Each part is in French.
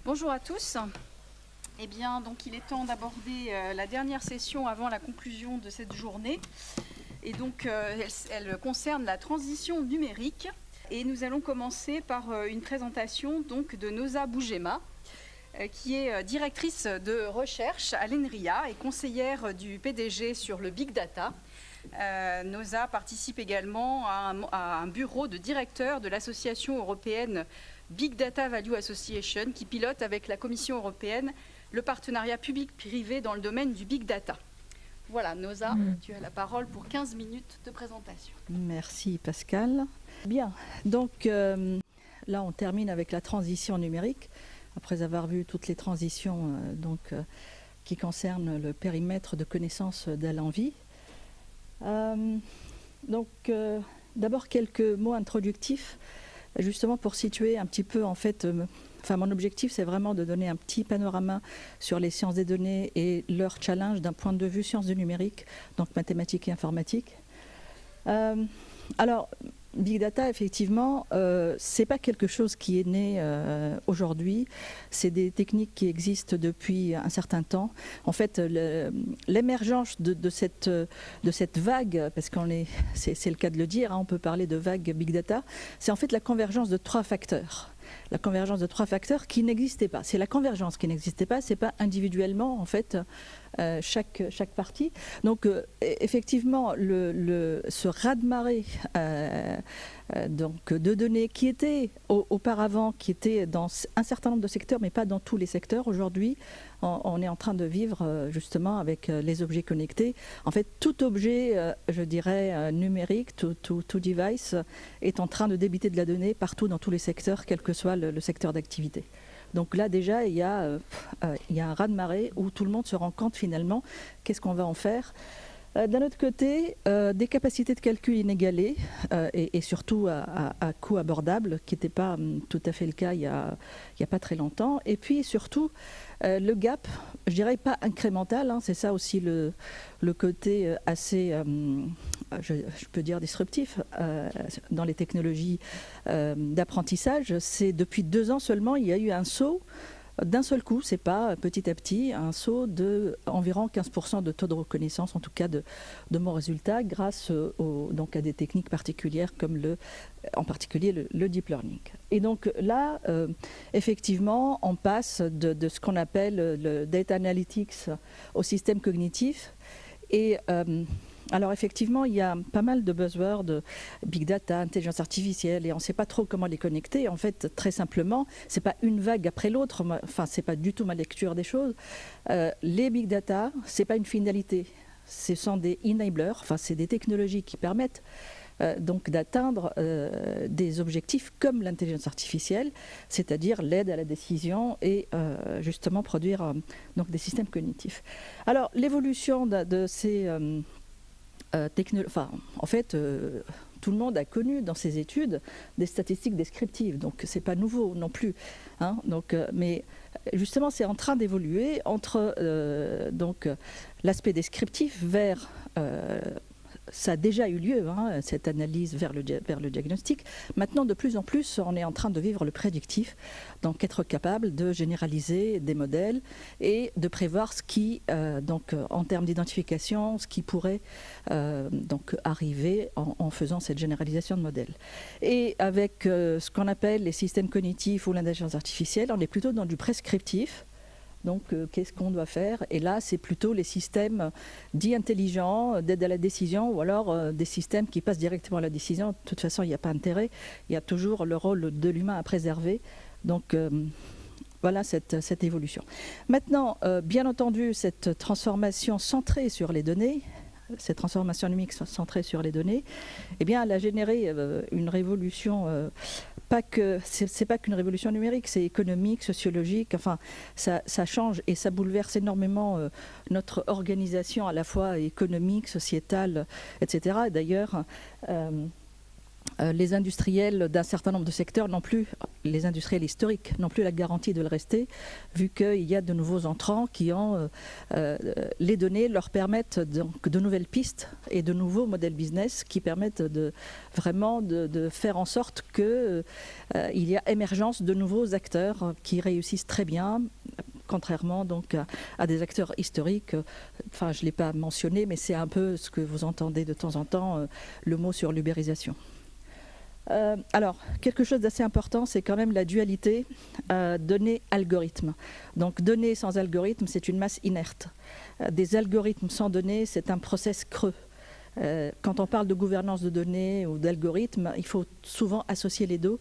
Bonjour à tous. Eh bien, donc il est temps d'aborder la dernière session avant la conclusion de cette journée. Et donc, elle concerne la transition numérique. Et nous allons commencer par une présentation donc, de Noza Boujema, qui est directrice de recherche à l'ENRIA et conseillère du PDG sur le Big Data. Noza participe également à un bureau de directeur de l'association européenne Big Data Value Association qui pilote avec la Commission européenne le partenariat public-privé dans le domaine du Big Data. Voilà, Noza, tu as la parole pour 15 minutes de présentation. Merci Pascal. Bien, donc là on termine avec la transition numérique, après avoir vu toutes les transitions qui concernent le périmètre de connaissances d'Al-Envie. D'abord quelques mots introductifs, justement pour situer un petit peu en fait, mon objectif c'est vraiment de donner un petit panorama sur les sciences des données et leurs challenges d'un point de vue sciences du numérique, donc mathématiques et informatique. Alors, Big Data, effectivement, c'est pas quelque chose qui est né aujourd'hui. C'est des techniques qui existent depuis un certain temps. En fait, l'émergence de cette vague, parce c'est le cas de le dire, hein, on peut parler de vague Big Data, c'est en fait la convergence de trois facteurs. La convergence de trois facteurs qui n'existaient pas. C'est la convergence qui n'existait pas, c'est pas individuellement en fait chaque partie. Donc effectivement, ce raz-de-marée de données qui étaient auparavant, qui étaient dans un certain nombre de secteurs, mais pas dans tous les secteurs. Aujourd'hui, on est en train de vivre justement avec les objets connectés. En fait, tout objet, je dirais, numérique, tout device est en train de débiter de la donnée partout dans tous les secteurs, quel que soit le secteur d'activité. Donc là déjà, il y a un raz-de-marée où tout le monde se rend compte finalement qu'est-ce qu'on va en faire. D'un autre côté, des capacités de calcul inégalées et surtout à coût abordable, qui n'était pas tout à fait le cas il y a pas très longtemps. Et puis surtout, le gap, je dirais pas incrémental, hein, c'est ça aussi le côté assez, je peux dire disruptif dans les technologies d'apprentissage. C'est depuis 2 ans seulement, il y a eu un saut. D'un seul coup, c'est pas petit à petit, un saut de environ 15% de taux de reconnaissance, en tout cas de bons résultats, grâce donc à des techniques particulières comme en particulier le deep learning. Et donc là, effectivement, on passe de ce qu'on appelle le data analytics au système cognitif. Et alors effectivement, il y a pas mal de buzzwords, big data, intelligence artificielle, et on ne sait pas trop comment les connecter. En fait, très simplement, c'est pas une vague après l'autre. Enfin, c'est pas du tout ma lecture des choses. Les big data, c'est pas une finalité. Ce sont des enablers. Enfin, c'est des technologies qui permettent donc d'atteindre des objectifs comme l'intelligence artificielle, c'est-à-dire l'aide à la décision et justement produire donc des systèmes cognitifs. Alors, l'évolution de ces en fait, tout le monde a connu dans ses études des statistiques descriptives, donc c'est pas nouveau non plus. Hein, mais justement, c'est en train d'évoluer entre l'aspect descriptif vers ça a déjà eu lieu, hein, cette analyse vers le diagnostic. Maintenant, de plus en plus, on est en train de vivre le prédictif, donc être capable de généraliser des modèles et de prévoir ce qui, en termes d'identification, ce qui pourrait arriver en faisant cette généralisation de modèles. Et avec ce qu'on appelle les systèmes cognitifs ou l'intelligence artificielle, on est plutôt dans du prescriptif. Donc, qu'est-ce qu'on doit faire? Et là, c'est plutôt les systèmes dits intelligents, d'aide à la décision, ou alors des systèmes qui passent directement à la décision. De toute façon, il n'y a pas intérêt. Il y a toujours le rôle de l'humain à préserver. Donc, voilà cette évolution. Maintenant, bien entendu, cette transformation centrée sur les données, cette transformation numérique centrée sur les données, eh bien, elle a généré une révolution. C'est pas qu'une révolution numérique, c'est économique, sociologique, enfin ça change et ça bouleverse énormément notre organisation à la fois économique, sociétale, etc. Et d'ailleurs, les industriels d'un certain nombre de secteurs non plus, les industriels historiques n'ont plus la garantie de le rester, vu qu'il y a de nouveaux entrants qui ont les données leur permettent donc de nouvelles pistes et de nouveaux modèles business qui permettent vraiment de faire en sorte qu'il y a émergence de nouveaux acteurs qui réussissent très bien, contrairement donc à des acteurs historiques. Enfin, je ne l'ai pas mentionné, mais c'est un peu ce que vous entendez de temps en temps, le mot sur l'ubérisation. Alors, quelque chose d'assez important, c'est quand même la dualité données-algorithmes. Donc, données sans algorithme, c'est une masse inerte. Des algorithmes sans données, c'est un process creux. Quand on parle de gouvernance de données ou d'algorithmes, il faut souvent associer les deux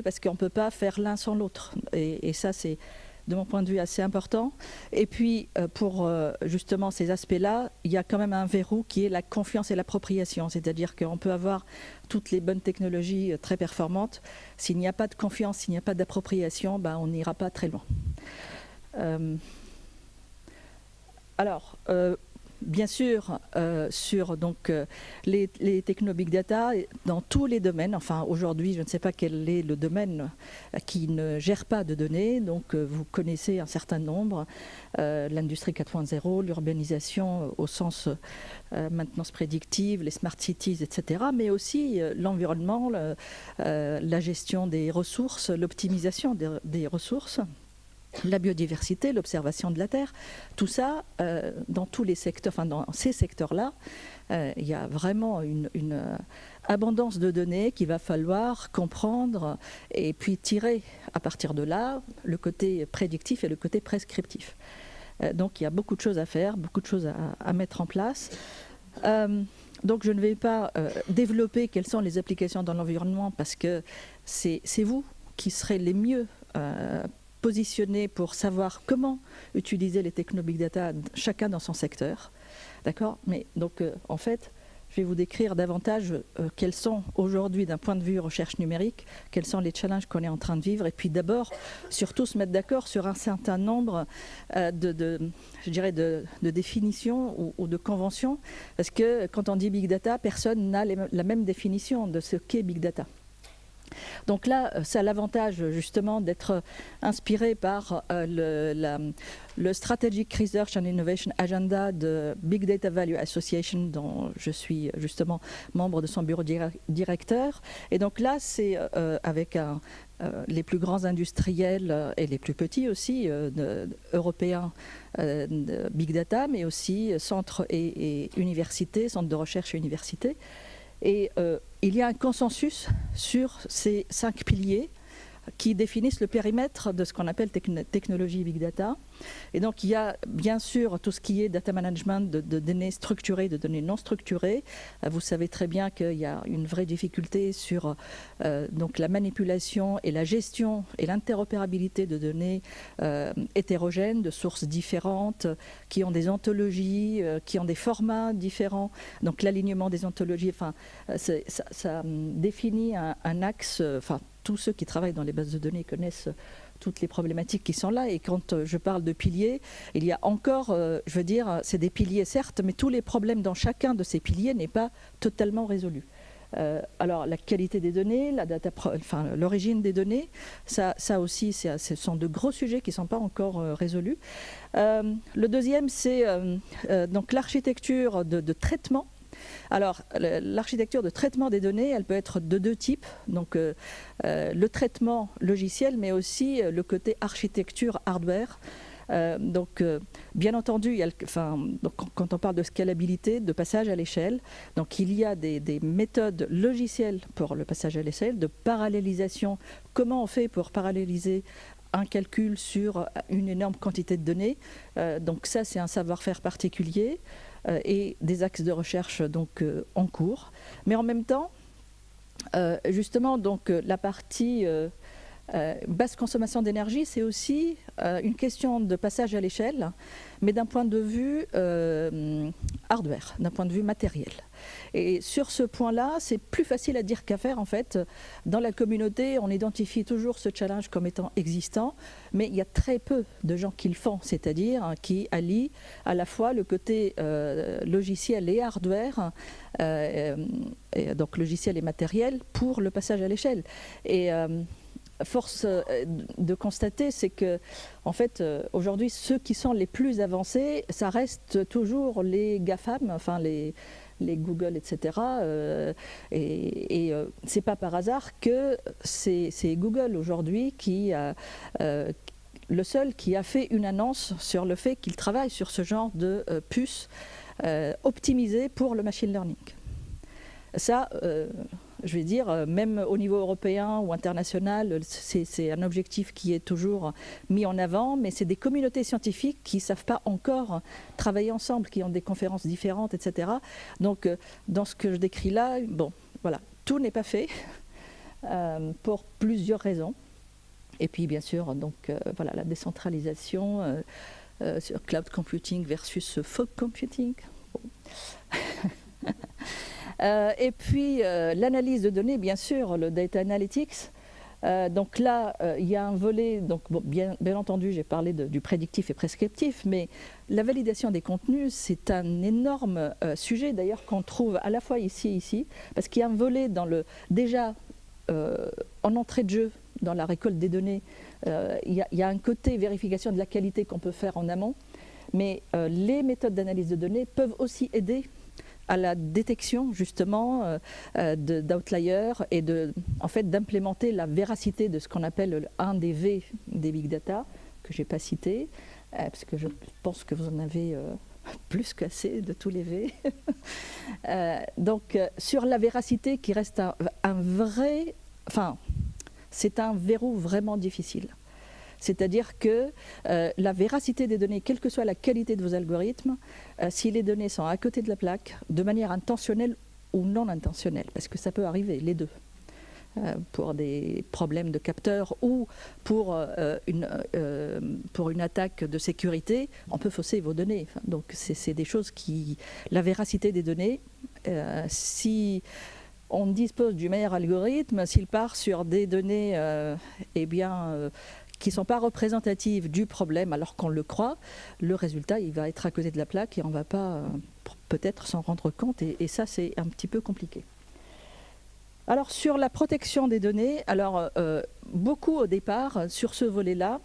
parce qu'on ne peut pas faire l'un sans l'autre. Et ça, c'est, de mon point de vue, assez important. Et puis, pour justement ces aspects-là, il y a quand même un verrou qui est la confiance et l'appropriation. C'est-à-dire qu'on peut avoir toutes les bonnes technologies très performantes. S'il n'y a pas de confiance, s'il n'y a pas d'appropriation, ben, on n'ira pas très loin. Alors, bien sûr, sur donc, les techno big data, dans tous les domaines, enfin aujourd'hui je ne sais pas quel est le domaine qui ne gère pas de données, donc vous connaissez un certain nombre, l'industrie 4.0, l'urbanisation au sens maintenance prédictive, les smart cities, etc., mais aussi l'environnement, la gestion des ressources, l'optimisation des ressources, la biodiversité, l'observation de la Terre, tout ça, dans tous les secteurs, enfin dans ces secteurs-là, il y a vraiment une abondance de données qu'il va falloir comprendre et puis tirer à partir de là le côté prédictif et le côté prescriptif. Donc il y a beaucoup de choses à faire, beaucoup de choses à mettre en place. Donc je ne vais pas développer quelles sont les applications dans l'environnement parce que c'est vous qui serez les mieux positionnés pour savoir comment utiliser les techno big data, chacun dans son secteur. D'accord ? Mais donc, en fait, je vais vous décrire davantage quels sont aujourd'hui, d'un point de vue recherche numérique, quels sont les challenges qu'on est en train de vivre. Et puis d'abord, surtout se mettre d'accord sur un certain nombre je dirais de définitions ou de conventions. Parce que quand on dit big data, personne n'a la même définition de ce qu'est big data. Donc là, ça a l'avantage justement d'être inspiré par le Strategic Research and Innovation Agenda de Big Data Value Association, dont je suis justement membre de son bureau directeur. Et donc là, c'est avec les plus grands industriels et les plus petits aussi, européens de Big Data, mais aussi centres et universités, centres de recherche et universités. Et il y a un consensus sur ces 5 piliers qui définissent le périmètre de ce qu'on appelle technologie big data. Et donc il y a bien sûr tout ce qui est data management de données structurées, de données non structurées. Vous savez très bien qu'il y a une vraie difficulté sur donc la manipulation et la gestion et l'interopérabilité de données hétérogènes, de sources différentes, qui ont des ontologies, qui ont des formats différents. Donc l'alignement des ontologies, enfin, ça définit un axe, enfin, tous ceux qui travaillent dans les bases de données connaissent toutes les problématiques qui sont là. Et quand je parle de piliers, il y a encore, je veux dire, c'est des piliers certes, mais tous les problèmes dans chacun de ces piliers n'est pas totalement résolu. Alors la qualité des données, l'origine des données, ça aussi, ce sont de gros sujets qui ne sont pas encore résolus. Le deuxième, c'est donc l'architecture de traitement. Alors, l'architecture de traitement des données, elle peut être de 2 types. Donc, le traitement logiciel, mais aussi le côté architecture hardware. Donc, bien entendu, donc, quand on parle de scalabilité, de passage à l'échelle, donc il y a des méthodes logicielles pour le passage à l'échelle, de parallélisation. Comment on fait pour paralléliser un calcul sur une énorme quantité de données? Donc ça, c'est un savoir-faire particulier. Et des axes de recherche donc en cours. Mais en même temps, justement, donc la partie basse consommation d'énergie, c'est aussi une question de passage à l'échelle, mais d'un point de vue hardware, d'un point de vue matériel. Et sur ce point-là, c'est plus facile à dire qu'à faire en fait. Dans la communauté, on identifie toujours ce challenge comme étant existant, mais il y a très peu de gens qui le font, c'est-à-dire qui allient à la fois le côté logiciel et hardware, et donc logiciel et matériel, pour le passage à l'échelle. Et force de constater, c'est que, en fait, aujourd'hui, ceux qui sont les plus avancés, ça reste toujours les GAFAM, enfin les Google, etc. C'est pas par hasard que c'est Google aujourd'hui qui le seul qui a fait une annonce sur le fait qu'il travaille sur ce genre de puce optimisée pour le machine learning. Ça, je vais dire, même au niveau européen ou international, c'est un objectif qui est toujours mis en avant, mais c'est des communautés scientifiques qui ne savent pas encore travailler ensemble, qui ont des conférences différentes, etc. Donc, dans ce que je décris là, bon, voilà, tout n'est pas fait pour plusieurs raisons. Et puis, bien sûr, donc, voilà, la décentralisation sur cloud computing versus fog computing. Bon. Et puis l'analyse de données, bien sûr, le data analytics. Donc là, il y a un volet, donc, bon, bien entendu, j'ai parlé du prédictif et prescriptif, mais la validation des contenus, c'est un énorme sujet, d'ailleurs, qu'on trouve à la fois ici et ici, parce qu'il y a un volet déjà en entrée de jeu, dans la récolte des données, il y a un côté vérification de la qualité qu'on peut faire en amont, mais les méthodes d'analyse de données peuvent aussi aider à la détection justement d'outliers et en fait, d'implémenter la véracité de ce qu'on appelle un des V des big data, que je n'ai pas cité, parce que je pense que vous en avez plus qu'assez de tous les V. Donc sur la véracité qui reste un vrai... Enfin, c'est un verrou vraiment difficile. C'est-à-dire que la véracité des données, quelle que soit la qualité de vos algorithmes, si les données sont à côté de la plaque, de manière intentionnelle ou non intentionnelle, parce que ça peut arriver, les deux, pour des problèmes de capteurs ou pour une attaque de sécurité, on peut fausser vos données. Enfin, donc c'est des choses qui... La véracité des données, si... on dispose du meilleur algorithme, s'il part sur des données qui ne sont pas représentatives du problème alors qu'on le croit, le résultat il va être à côté de la plaque et on ne va pas peut-être s'en rendre compte et ça c'est un petit peu compliqué. Alors sur la protection des données, beaucoup au départ sur ce volet-là,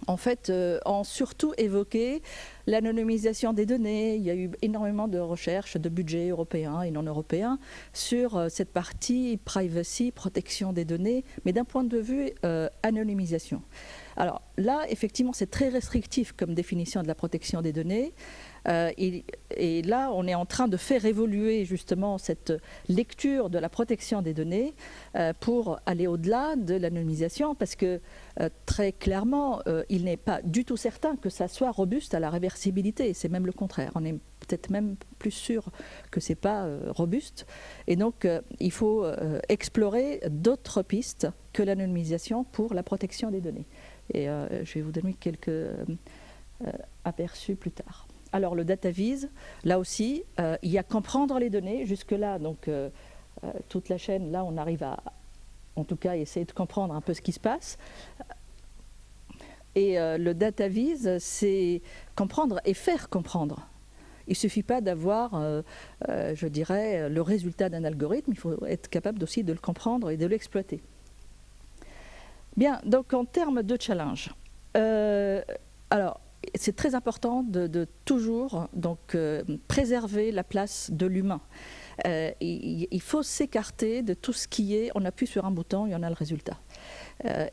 en fait, ont surtout évoqué l'anonymisation des données. Il y a eu énormément de recherches de budgets européens et non européens sur cette partie privacy, protection des données, mais d'un point de vue anonymisation. Alors là, effectivement, c'est très restrictif comme définition de la protection des données. Et là, on est en train de faire évoluer justement cette lecture de la protection des données pour aller au-delà de l'anonymisation, parce que très clairement, il n'est pas du tout certain que ça soit robuste à la réversibilité. C'est même le contraire. On est peut-être même plus sûr que ce n'est pas robuste. Et donc, il faut explorer d'autres pistes que l'anonymisation pour la protection des données. Et je vais vous donner quelques aperçus plus tard. Alors le data vise, là aussi, il y a comprendre les données. Jusque-là, donc toute la chaîne, là on arrive à, en tout cas, essayer de comprendre un peu ce qui se passe. Et le data vise, c'est comprendre et faire comprendre. Il ne suffit pas d'avoir, je dirais, le résultat d'un algorithme, il faut être capable aussi de le comprendre et de l'exploiter. Bien, donc en termes de challenge, alors, c'est très important de toujours donc, préserver la place de l'humain. Il faut s'écarter de tout ce qui est, on appuie sur un bouton et on a le résultat.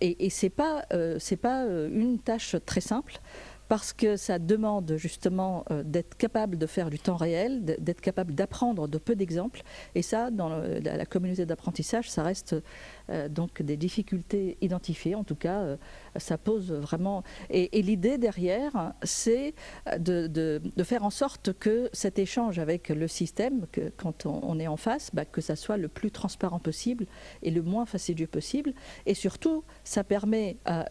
Et ce n'est pas une tâche très simple, parce que ça demande justement d'être capable de faire du temps réel, d'être capable d'apprendre de peu d'exemples. Et ça, dans la communauté d'apprentissage, ça reste donc des difficultés identifiées. En tout cas, ça pose vraiment... Et l'idée derrière, c'est de faire en sorte que cet échange avec le système, que, quand on est en face, que ça soit le plus transparent possible et le moins fastidieux possible. Et surtout, ça permet à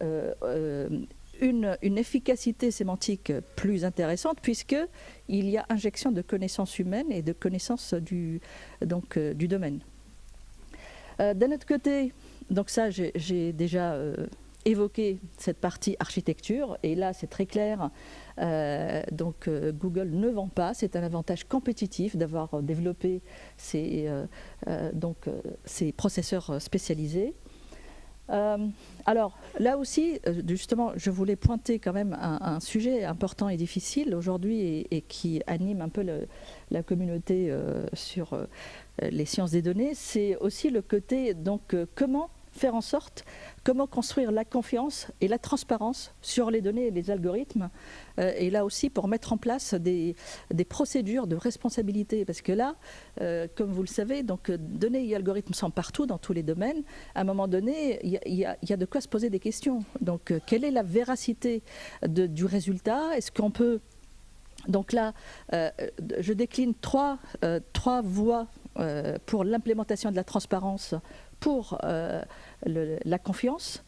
une efficacité sémantique plus intéressante puisqu'il y a injection de connaissances humaines et de connaissances du domaine. D'un autre côté, donc ça j'ai déjà évoqué cette partie architecture, et là c'est très clair, Google ne vend pas, c'est un avantage compétitif d'avoir développé ces processeurs spécialisés. Alors là aussi, justement, je voulais pointer quand même un sujet important et difficile aujourd'hui et qui anime un peu la communauté sur les sciences des données, c'est aussi le côté, comment faire en sorte, comment construire la confiance et la transparence sur les données et les algorithmes, et là aussi pour mettre en place des procédures de responsabilité, parce que là, comme vous le savez, données et algorithmes sont partout dans tous les domaines. À un moment donné, il y a de quoi se poser des questions. Donc quelle est la véracité du résultat? Est-ce qu'on peut... Donc là, je décline trois voies pour l'implémentation de la transparence pour la confiance.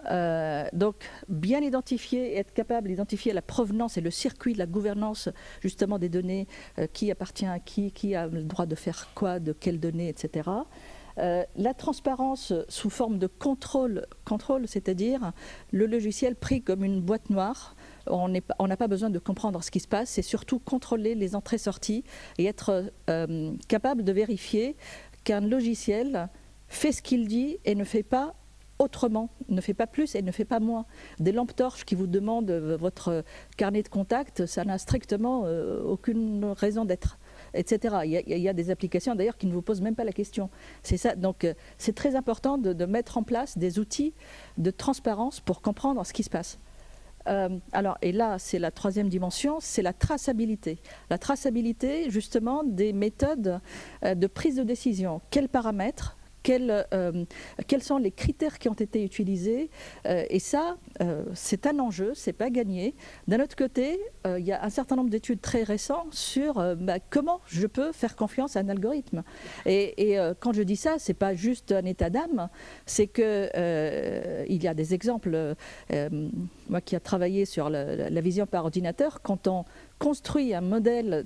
Donc bien identifier et être capable d'identifier la provenance et le circuit de la gouvernance justement des données, qui appartient à qui a le droit de faire quoi, de quelles données, etc. La transparence sous forme de contrôle, c'est-à-dire le logiciel pris comme une boîte noire. On n'a pas besoin de comprendre ce qui se passe, c'est surtout contrôler les entrées-sorties et être capable de vérifier qu'un logiciel fait ce qu'il dit et ne fait pas autrement, ne fait pas plus et ne fait pas moins. Des lampes torches qui vous demandent votre carnet de contact, ça n'a strictement aucune raison d'être, etc. Il y a des applications d'ailleurs qui ne vous posent même pas la question. C'est ça. Donc c'est très important de mettre en place des outils de transparence pour comprendre ce qui se passe. Alors, et là, c'est la troisième dimension, c'est la traçabilité. La traçabilité, justement, des méthodes de prise de décision. Quels paramètres ? Quels sont les critères qui ont été utilisés, et ça, c'est un enjeu, c'est pas gagné. D'un autre côté, il y a un certain nombre d'études très récentes sur comment je peux faire confiance à un algorithme. Et quand je dis ça, c'est pas juste un état d'âme, c'est que il y a des exemples. Moi qui ai travaillé sur la vision par ordinateur, quand on construit un modèle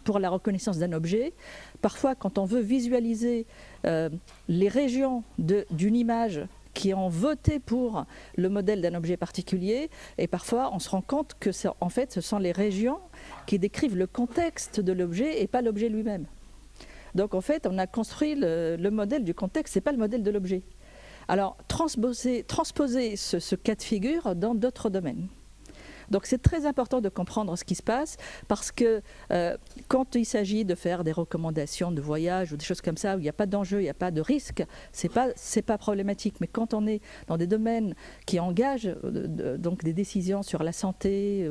pour la reconnaissance d'un objet, parfois quand on veut visualiser les régions d'une image qui ont voté pour le modèle d'un objet particulier, et parfois on se rend compte que en fait ce sont les régions qui décrivent le contexte de l'objet et pas l'objet lui-même. Donc en fait on a construit le modèle du contexte, c'est pas le modèle de l'objet. Alors transposer ce cas de figure dans d'autres domaines. Donc c'est très important de comprendre ce qui se passe, parce que quand il s'agit de faire des recommandations de voyage ou des choses comme ça, où il n'y a pas d'enjeu, il n'y a pas de risque, c'est pas problématique. Mais quand on est dans des domaines qui engagent donc des décisions sur la santé,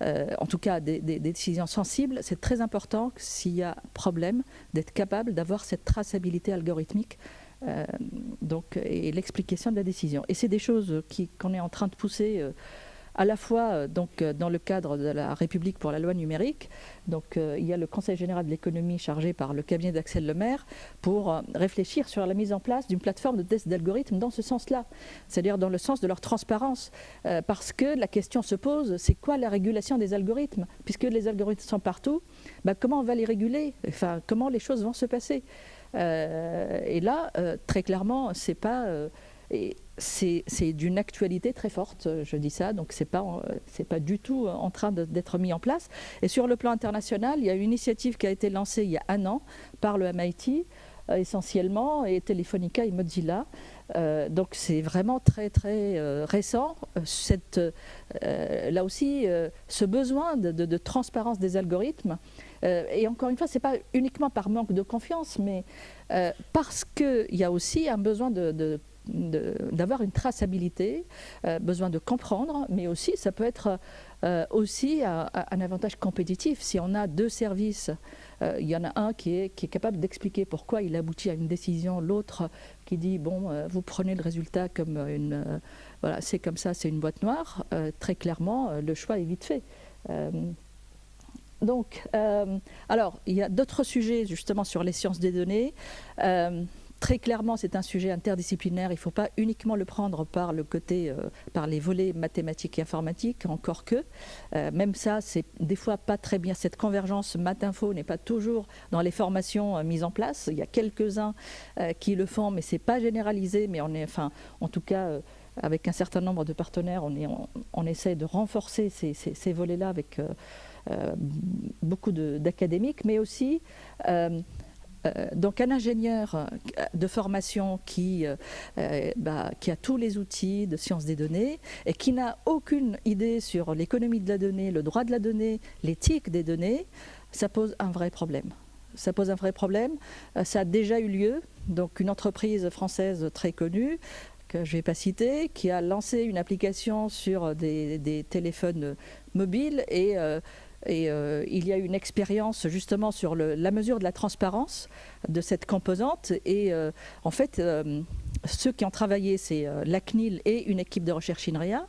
en tout cas des décisions sensibles, c'est très important, s'il y a problème, d'être capable d'avoir cette traçabilité algorithmique. Et l'explication de la décision. Et c'est des choses qu'on est en train de pousser à la fois dans le cadre de la République pour la loi numérique. Donc il y a le Conseil général de l'économie chargé par le cabinet d'Axel Lemaire pour réfléchir sur la mise en place d'une plateforme de test d'algorithmes dans ce sens-là, c'est-à-dire dans le sens de leur transparence, parce que la question se pose, c'est quoi la régulation des algorithmes? Puisque les algorithmes sont partout, comment on va les réguler? Enfin, comment les choses vont se passer? Et là, très clairement, c'est d'une actualité très forte, je dis ça, donc c'est pas du tout en train d'être mis en place. Et sur le plan international, il y a une initiative qui a été lancée il y a 1 an par le MIT, essentiellement, et Telefonica et Mozilla. Donc c'est vraiment très très récent, là aussi ce besoin de transparence des algorithmes. Et encore une fois, ce n'est pas uniquement par manque de confiance, mais parce qu'il y a aussi un besoin d'avoir une traçabilité, besoin de comprendre, mais aussi ça peut être aussi un avantage compétitif. Si on a 2 services, il y en a un qui est capable d'expliquer pourquoi il aboutit à une décision, l'autre qui dit vous prenez le résultat comme voilà, c'est comme ça, c'est une boîte noire. Très clairement, le choix est vite fait. Donc, alors, il y a d'autres sujets justement sur les sciences des données. très clairement, c'est un sujet interdisciplinaire. Il ne faut pas uniquement le prendre par le côté, par les volets mathématiques et informatiques, encore que. Même ça, c'est des fois pas très bien. Cette convergence maths-info n'est pas toujours dans les formations mises en place. Il y a quelques-uns qui le font, mais c'est pas généralisé. Mais en tout cas, avec un certain nombre de partenaires, on essaie de renforcer ces volets-là avec beaucoup d'académiques, mais aussi donc un ingénieur de formation qui a tous les outils de sciences des données et qui n'a aucune idée sur l'économie de la donnée, le droit de la donnée, l'éthique des données, ça pose un vrai problème. Ça pose un vrai problème. Ça a déjà eu lieu. Donc une entreprise française très connue, que je ne vais pas citer, qui a lancé une application sur des téléphones mobiles et il y a eu une expérience justement sur la mesure de la transparence de cette composante. Et en fait, ceux qui ont travaillé, c'est la CNIL et une équipe de recherche INRIA.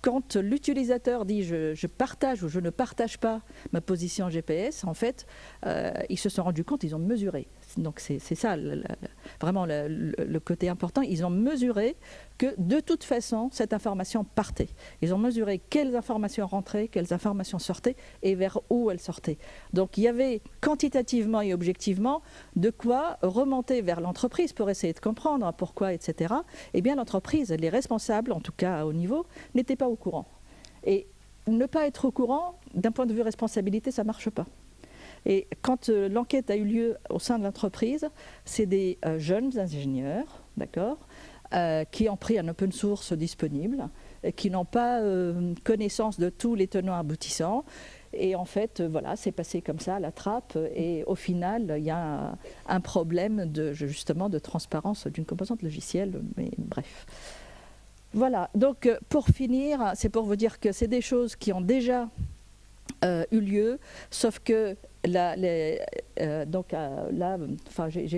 Quand l'utilisateur dit je partage ou je ne partage pas ma position GPS, en fait, ils se sont rendus compte, ils ont mesuré. Donc c'est ça vraiment le côté important. Ils ont mesuré que de toute façon, cette information partait. Ils ont mesuré quelles informations rentraient, quelles informations sortaient et vers où elles sortaient. Donc il y avait quantitativement et objectivement de quoi remonter vers l'entreprise pour essayer de comprendre pourquoi, etc. Eh bien l'entreprise, les responsables, en tout cas à haut niveau, n'étaient pas au courant. Et ne pas être au courant, d'un point de vue responsabilité, ça ne marche pas. Et quand l'enquête a eu lieu au sein de l'entreprise, c'est des jeunes ingénieurs, d'accord, qui ont pris un open source disponible, qui n'ont pas connaissance de tous les tenants aboutissants. Et en fait, voilà, c'est passé comme ça à la trappe. Et au final, il y a un problème justement de transparence d'une composante logicielle. Mais bref. Voilà. Donc, pour finir, c'est pour vous dire que c'est des choses qui ont déjà eu lieu, sauf que j'ai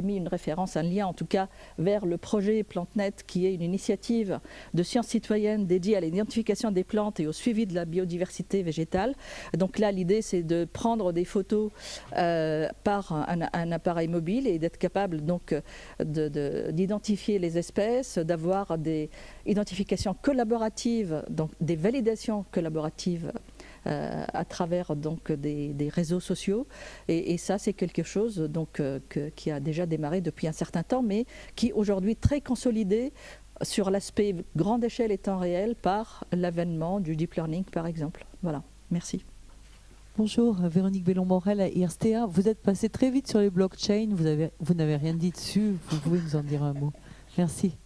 mis une référence, un lien en tout cas, vers le projet PlanteNet, qui est une initiative de sciences citoyennes dédiée à l'identification des plantes et au suivi de la biodiversité végétale. Donc là, l'idée, c'est de prendre des photos par un appareil mobile et d'être capable donc d'identifier les espèces, d'avoir des identifications collaboratives, donc des validations collaboratives à travers donc des réseaux sociaux et ça c'est quelque chose donc qui a déjà démarré depuis un certain temps mais qui aujourd'hui est très consolidé sur l'aspect grande échelle et temps réel par l'avènement du deep learning par exemple. Voilà, merci. Bonjour, Véronique Bellon-Morel à IRSTEA. Vous êtes passé très vite sur les blockchains, vous n'avez rien dit dessus, vous pouvez nous en dire un mot. Merci.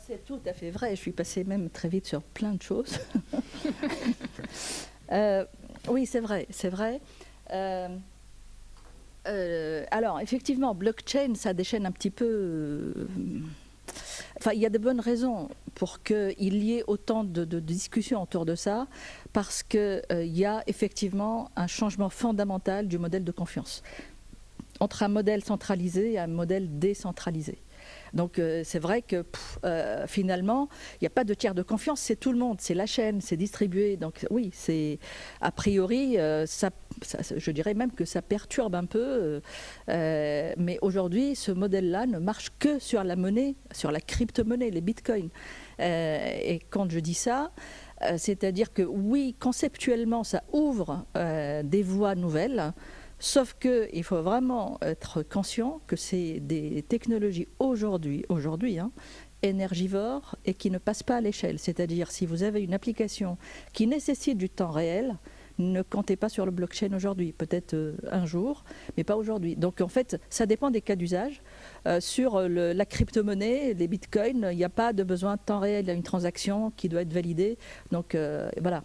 C'est tout à fait vrai, je suis passée même très vite sur plein de choses. Oui, c'est vrai, c'est vrai. Alors, effectivement, blockchain, ça déchaîne un petit peu... Enfin, il y a de bonnes raisons pour qu'il y ait autant de discussions autour de ça, parce qu'il y a effectivement un changement fondamental du modèle de confiance entre un modèle centralisé et un modèle décentralisé. Donc c'est vrai que finalement, il n'y a pas de tiers de confiance, c'est tout le monde, c'est la chaîne, c'est distribué. Donc oui, c'est a priori, je dirais même que ça perturbe un peu. Mais aujourd'hui, ce modèle-là ne marche que sur la monnaie, sur la crypto-monnaie, les bitcoins. Et quand je dis ça, c'est-à-dire que oui, conceptuellement, ça ouvre des voies nouvelles. Sauf qu'il faut vraiment être conscient que c'est des technologies aujourd'hui, énergivores et qui ne passent pas à l'échelle. C'est-à-dire si vous avez une application qui nécessite du temps réel, ne comptez pas sur le blockchain aujourd'hui, peut-être un jour, mais pas aujourd'hui. Donc en fait, ça dépend des cas d'usage. Sur la crypto-monnaie, les bitcoins, il n'y a pas de besoin de temps réel, il y a une transaction qui doit être validée. Donc voilà.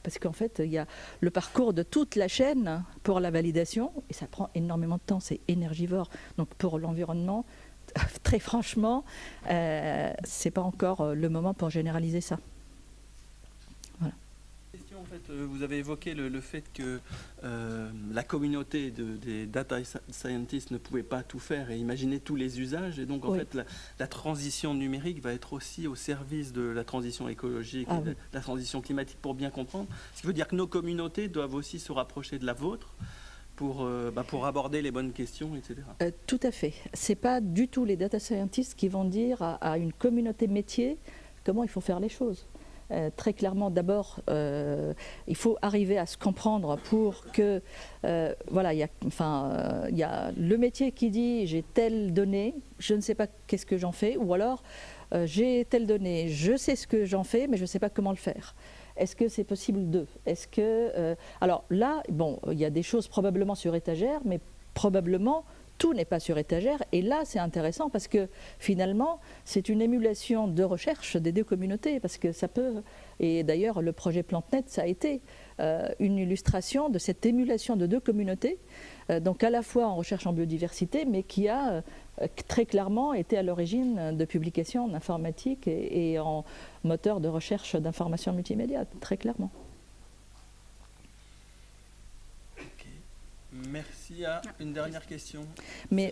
Parce qu'en fait, il y a le parcours de toute la chaîne pour la validation, et ça prend énormément de temps, c'est énergivore. Donc pour l'environnement, très franchement, c'est pas encore le moment pour généraliser ça. Voilà. En fait, vous avez évoqué le fait que la communauté des data scientists ne pouvait pas tout faire et imaginer tous les usages. Et donc, en fait, la transition numérique va être aussi au service de la transition écologique et de la transition climatique, pour bien comprendre. Ce qui veut dire que nos communautés doivent aussi se rapprocher de la vôtre pour aborder les bonnes questions, etc. Tout à fait. Ce n'est pas du tout les data scientists qui vont dire à une communauté métier comment il faut faire les choses. Très clairement, d'abord, il faut arriver à se comprendre pour que, voilà, il y a le métier qui dit j'ai telle donnée, je ne sais pas qu'est-ce que j'en fais, ou alors j'ai telle donnée, je sais ce que j'en fais, mais je ne sais pas comment le faire. Est-ce que c'est possible d'eux? Est-ce que alors là, bon, il y a des choses probablement sur étagère, mais probablement tout n'est pas sur étagère. Et là, c'est intéressant parce que finalement, c'est une émulation de recherche des deux communautés, parce que ça peut. Et d'ailleurs, le projet PlanteNet, ça a été une illustration de cette émulation de deux communautés, donc à la fois en recherche en biodiversité, mais qui a très clairement été à l'origine de publications en informatique et en moteur de recherche d'information multimédia, très clairement. Merci. Une dernière question. Mais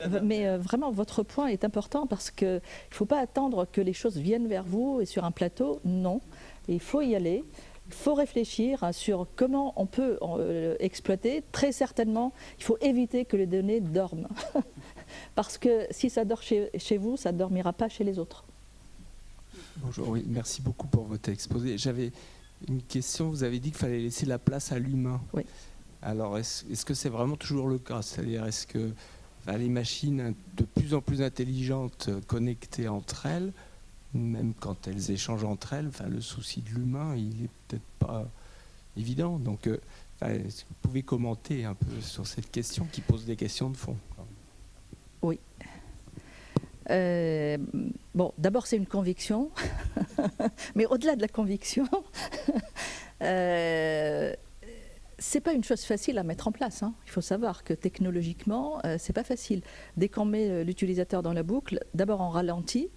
vraiment, votre point est important parce qu'il ne faut pas attendre que les choses viennent vers vous et sur un plateau. Non, il faut y aller. Il faut réfléchir sur comment on peut exploiter. Très certainement, il faut éviter que les données dorment. Parce que si ça dort chez vous, ça ne dormira pas chez les autres. Bonjour, oui, merci beaucoup pour votre exposé. J'avais une question. Vous avez dit qu'il fallait laisser la place à l'humain. Oui. Alors, est-ce que c'est vraiment toujours le cas? C'est-à-dire, est-ce que les machines de plus en plus intelligentes, connectées entre elles, même quand elles échangent entre elles, le souci de l'humain, il n'est peut-être pas évident. Donc, est-ce que vous pouvez commenter un peu sur cette question qui pose des questions de fond? Oui. Bon, d'abord, c'est une conviction. Mais au-delà de la conviction, c'est pas une chose facile à mettre en place. Hein. Il faut savoir que technologiquement, c'est pas facile. Dès qu'on met l'utilisateur dans la boucle, d'abord on ralentit,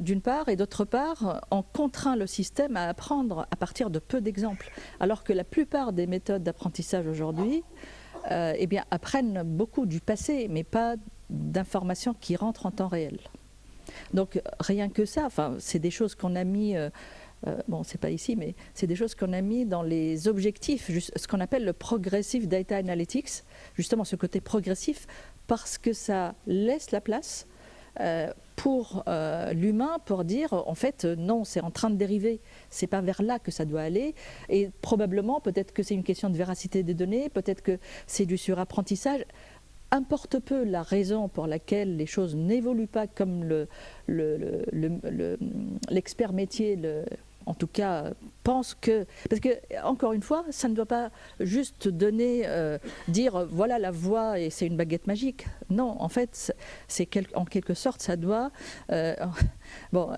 d'une part, et d'autre part, on contraint le système à apprendre à partir de peu d'exemples. Alors que la plupart des méthodes d'apprentissage aujourd'hui, apprennent beaucoup du passé, mais pas d'informations qui rentrent en temps réel. Donc rien que ça, c'est des choses qu'on a mis. Bon, c'est pas ici, mais c'est des choses qu'on a mis dans les objectifs, ce qu'on appelle le Progressive Data Analytics, justement ce côté progressif, parce que ça laisse la place pour l'humain, pour dire en fait non, c'est en train de dériver, c'est pas vers là que ça doit aller, et probablement peut-être que c'est une question de véracité des données, peut-être que c'est du surapprentissage. Importe peu la raison pour laquelle les choses n'évoluent pas comme l'expert métier, en tout cas, pense que... Parce que, encore une fois, ça ne doit pas juste dire voilà la voie et c'est une baguette magique. Non, en fait, en quelque sorte, ça doit... bon...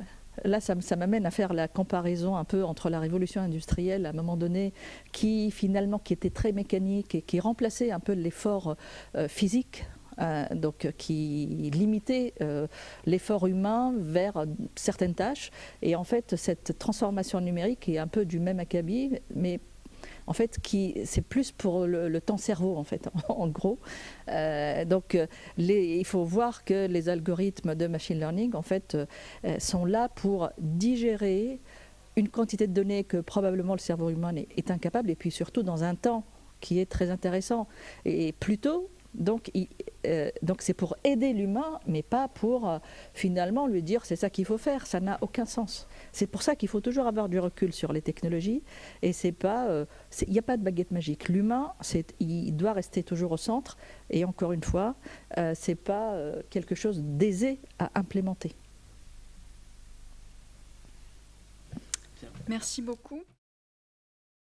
Là, ça m'amène à faire la comparaison un peu entre la révolution industrielle, à un moment donné, qui était très mécanique et qui remplaçait un peu l'effort physique, donc qui limitait l'effort humain vers certaines tâches. Et en fait, cette transformation numérique est un peu du même acabit, mais en fait, c'est plus pour le temps cerveau, en fait, en gros. Donc, il faut voir que les algorithmes de machine learning, en fait, sont là pour digérer une quantité de données que probablement le cerveau humain est incapable, et puis surtout dans un temps qui est très intéressant. Et plutôt, donc c'est pour aider l'humain, mais pas pour finalement lui dire c'est ça qu'il faut faire. Ça n'a aucun sens. C'est pour ça qu'il faut toujours avoir du recul sur les technologies. Et il n'y a pas de baguette magique. L'humain, il doit rester toujours au centre. Et encore une fois, c'est pas quelque chose d'aisé à implémenter. Merci beaucoup.